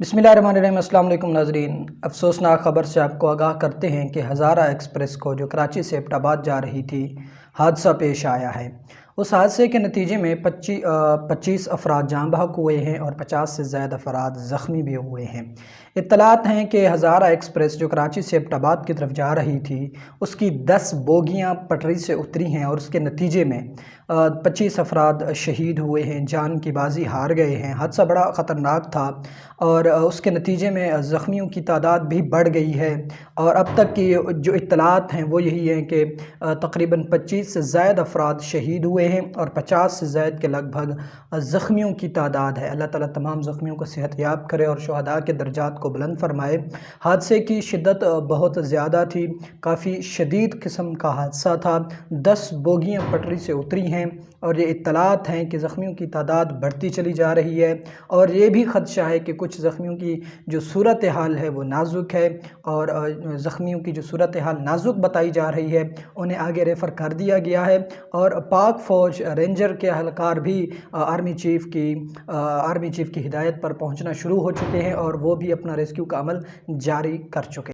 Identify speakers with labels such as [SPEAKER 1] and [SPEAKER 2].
[SPEAKER 1] बिस्मिल्लाहिर्रहमानिर्रहीम। अस्सलाम वालेकुम नाज़रीन। अफसोसनाक ख़बर से आपको आगाह करते हैं कि हज़ारा एक्सप्रेस को जो कराची से एबटाबाद जा रही थी, हादसा पेश आया है। उस हादसे के नतीजे में 25 अफराद जाँ बहक हुए हैं और 50 से ज़्यादा अफराद ज़ख्मी भी हुए हैं। इत्तलात हैं कि हज़ारा एक्सप्रेस जो कराची से एबटाबाद की तरफ जा रही थी, उसकी 10 बोगियाँ पटरी से उतरी हैं और उसके नतीजे में 25 अफराद शहीद हुए हैं, जान की बाजी हार गए हैं। हादसा बड़ा ख़तरनाक था और उसके नतीजे में ज़ख्मियों की तादाद भी बढ़ गई है और अब तक की जो इत्तलात हैं वो यही हैं कि तकरीबन 25 से ज़ायद अफराद शहीद हुए हैं और 50 से ज़ायद के लगभग ज़ख्मियों की तादाद है। अल्लाह ताला तमाम ज़ख्मियों को सेहतयाब करे और शुहदा के दर्जात को बुलंद फरमाए। हादसे की शिद्दत बहुत ज़्यादा थी, काफ़ी शदीद किस्म का हादसा था। 10 बोगियाँ पटरी से उतरी हैं और ये इत्तलात हैं कि ज़ख्मियों की तादाद बढ़ती चली जा रही है और ये भी ख़दशा है कि कुछ ज़ख्मियों की जो सूरत हाल है वो नाजुक है और ज़ख्मियों की जो सूरत हाल नाजुक बताई जा रही है उन्हें आगे रेफ़र कर दिया गया है। और पाक फ़ौज रेंजर के अहलकार भी आर्मी चीफ़ की हिदायत पर पहुंचना शुरू हो चुके हैं और वो भी अपना रेस्क्यू का अमल जारी कर चुके हैं।